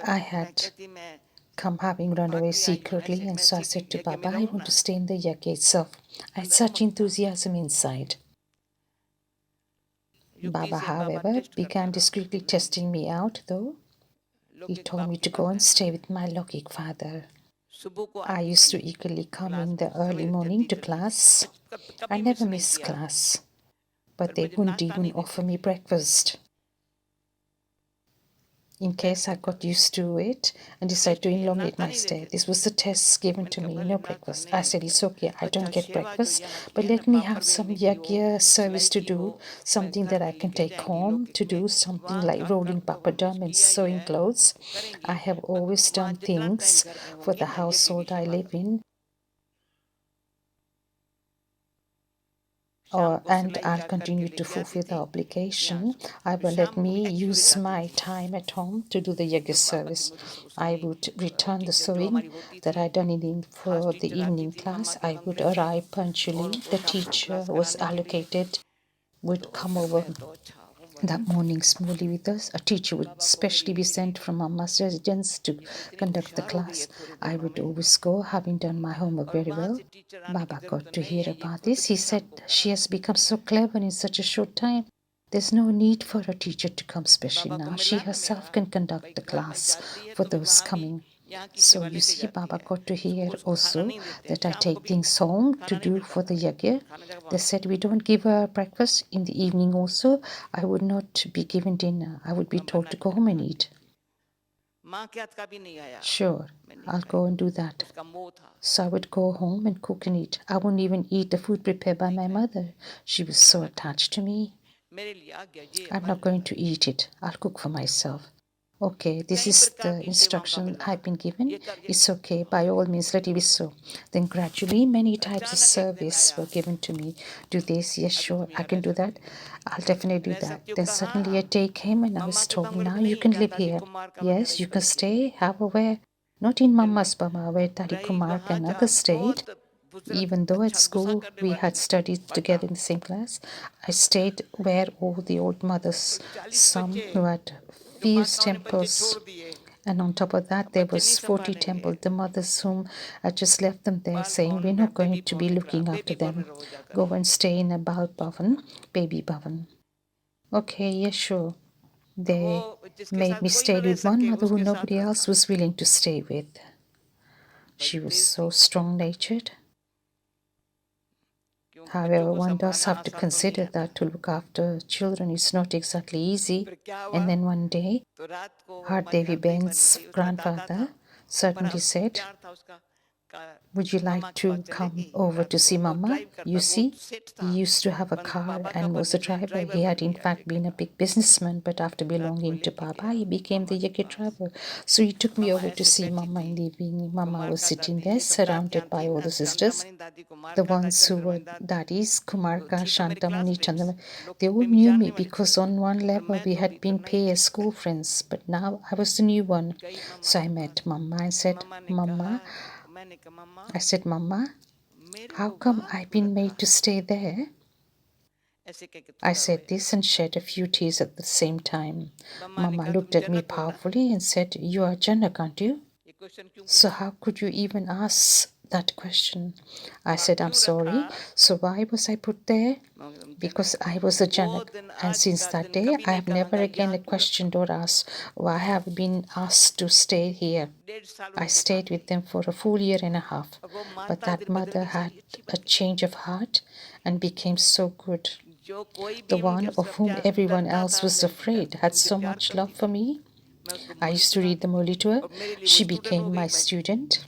I had come having run away secretly, and so I said to Baba, I want to stay in the yajna itself. I had such enthusiasm inside. Baba, however, began discreetly testing me out, though. He told me to go and stay with my Lokik father. I used to eagerly come in the early morning to class. I never missed class, but they wouldn't even offer me breakfast. In case I got used to it and decided to elongate my stay. This was the test given to me, no breakfast. I said, it's okay, I don't get breakfast, but let me have some yagya service to do, something that I can take home to do, something like rolling papadum and sewing clothes. I have always done things for the household I live in. And I'll continue to fulfill the obligation. I will let me use my time at home to do the yajna service. I would return the sewing that I done for the evening class. I would arrive punctually. The teacher was allocated would come over that morning smoothly with us. A teacher would specially be sent from Mama's residence to conduct the class. I would always go, having done my homework very well. Baba got to hear about this. He said, she has become so clever in such a short time. There's no need for a teacher to come specially now. She herself can conduct the class for those coming. So you see, Baba got to hear also that I take things home to do for the yajna. They said we don't give her breakfast in the evening also. I would not be given dinner. I would be told to go home and eat. Sure, I'll go and do that. So I would go home and cook and eat. I wouldn't even eat the food prepared by my mother. She was so attached to me. I'm not going to eat it. I'll cook for myself. Okay, this is the instruction I've been given. It's okay, by all means, let it be so. Then gradually, many types of service were given to me. Do this, yes, sure, I can do that. I'll definitely do that. Then suddenly a day came and I was told, now you can live here. Yes, you can stay, however, not in Mama's Bama, where Tari Kumar and others stayed. Even though at school we had studied together in the same class, I stayed where all the old mothers, some who had fierce tempers, and on top of that there was 40 temples, the mothers whom I just left them there saying, we're not going to be looking after them. Go and stay in a Bal Bhavan, baby Bhavan. Okay, yeah, sure. They made me stay with one mother who nobody else was willing to stay with. She was so strong-natured. However, one does have to consider that to look after children is not exactly easy. And then one day, Har Devi Ben's grandfather suddenly said, would you like to come over to see Mama? You see, he used to have a car and was a driver. He had in fact been a big businessman, but after belonging to Baba, he became the yajna driver. So he took me over to see Mama in the evening. Mama was sitting there, surrounded by all the sisters. The ones who were daddies, Kumarka, Shantamani, Chandamani, they all knew me because on one level we had been pay as school friends, but now I was the new one. So I met Mama and said, Mama, how come I've been made to stay there? I said this and shed a few tears at the same time. Mama looked at me powerfully and said, you are Janak, aren't you? So how could you even ask that question? I said, I'm sorry. So why was I put there? Because I was a Janak. And since that day, I have never again questioned or asked why I have been asked to stay here. I stayed with them for a full year and a half. But that mother had a change of heart and became so good. The one of whom everyone else was afraid had so much love for me. I used to read the Murli to her. She became my student.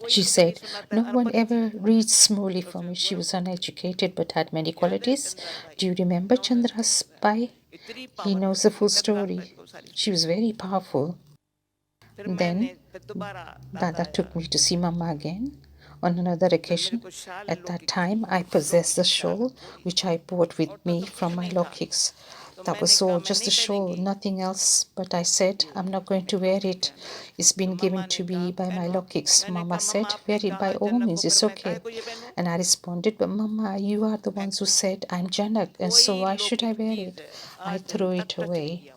She said, no one ever reads Murli for me. She was uneducated but had many qualities. Do you remember Chandra's Pai? He knows the full story. She was very powerful. Then Dada took me to see Mama again. On another occasion, at that time, I possessed a shawl which I brought with me from my Lokhiks. That was all, just a shawl, nothing else. But I said, I'm not going to wear it. It's been given to me by my Lokhiks. Mama said, wear it by all means, it's okay. And I responded, but Mama, you are the ones who said I'm Janak, and so why should I wear it? I threw it away.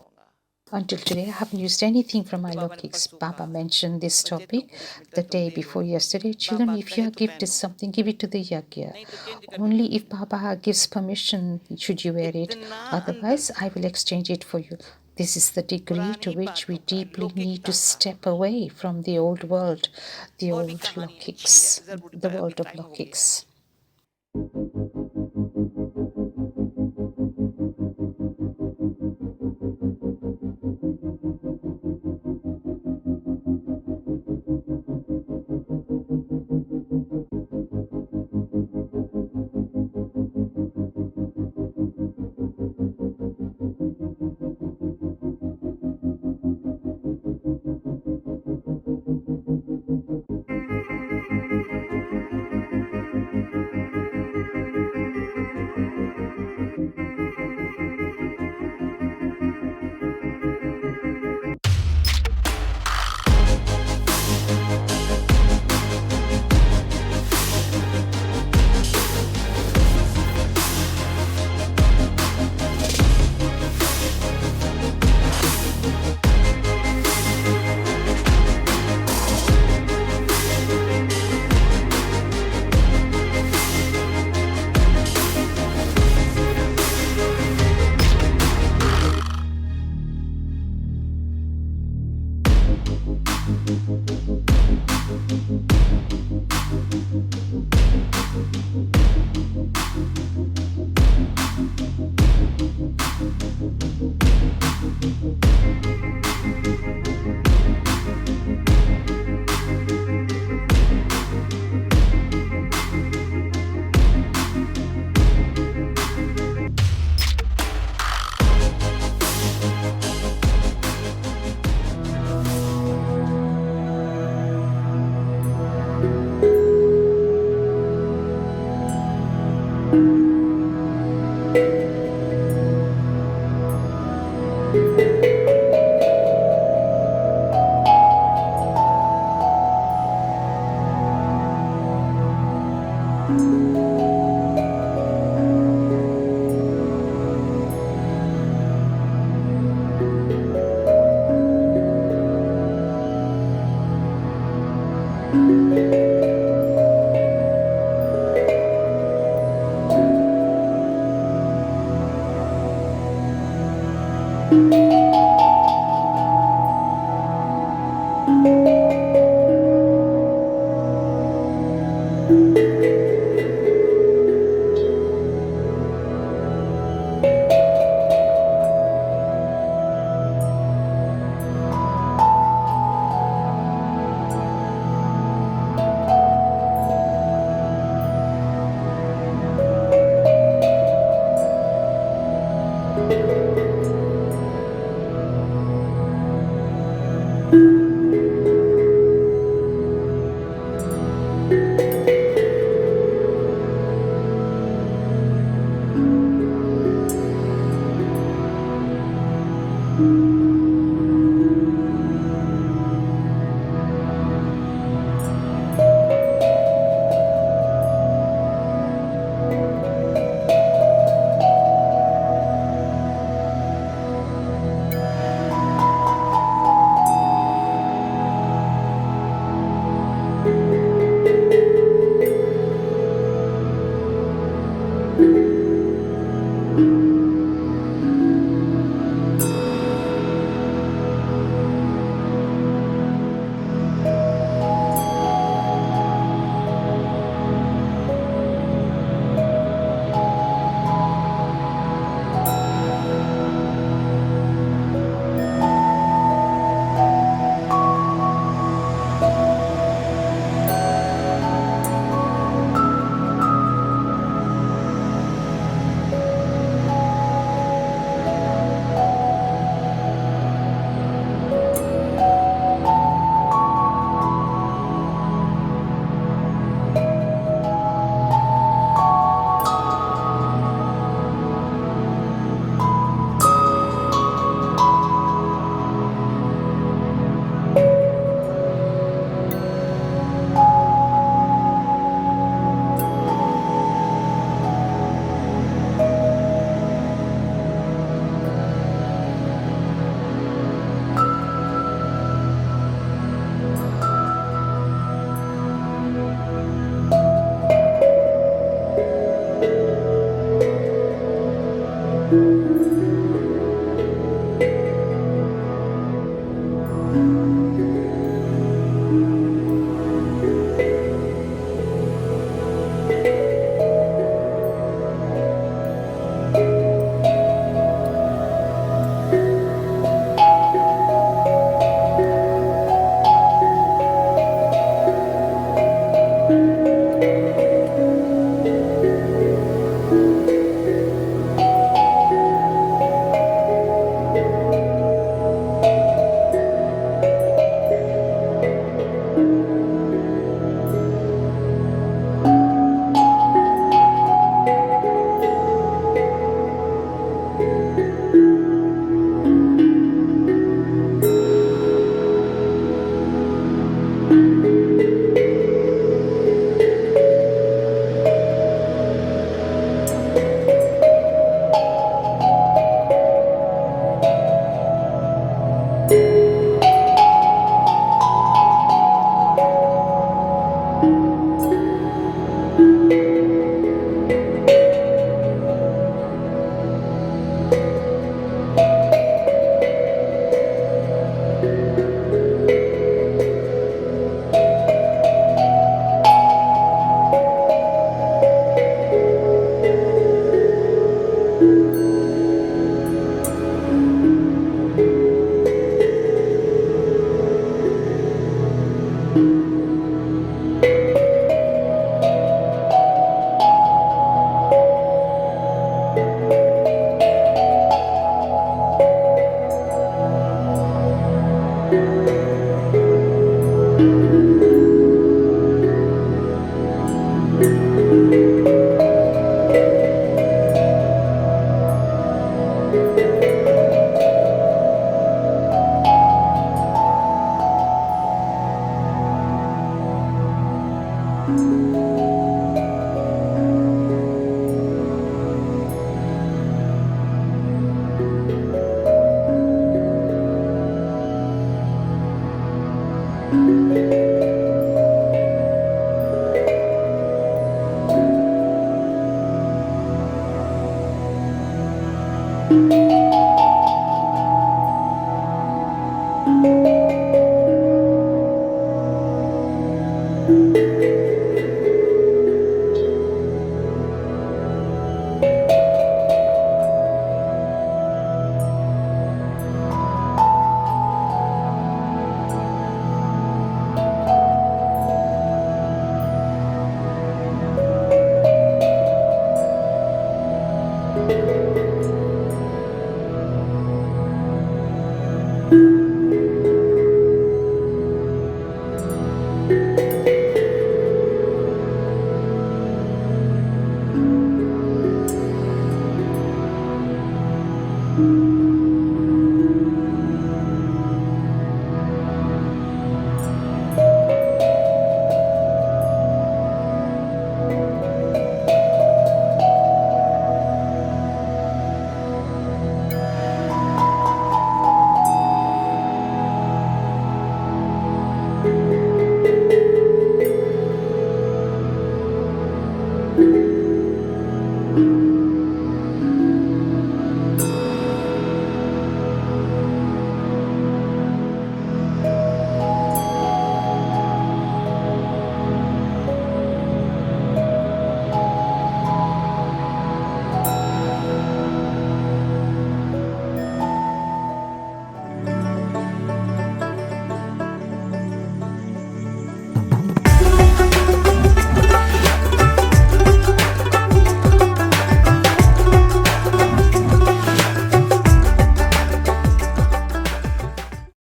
Until today, I haven't used anything from my lock kicks. Baba mentioned this topic the day before yesterday. Children, if you are gifted something, give it to the yagya. Only if Baba gives permission should you wear it. Otherwise, I will exchange it for you. This is the degree to which we deeply need to step away from the old world, the old lock kicks, the world of lock kicks.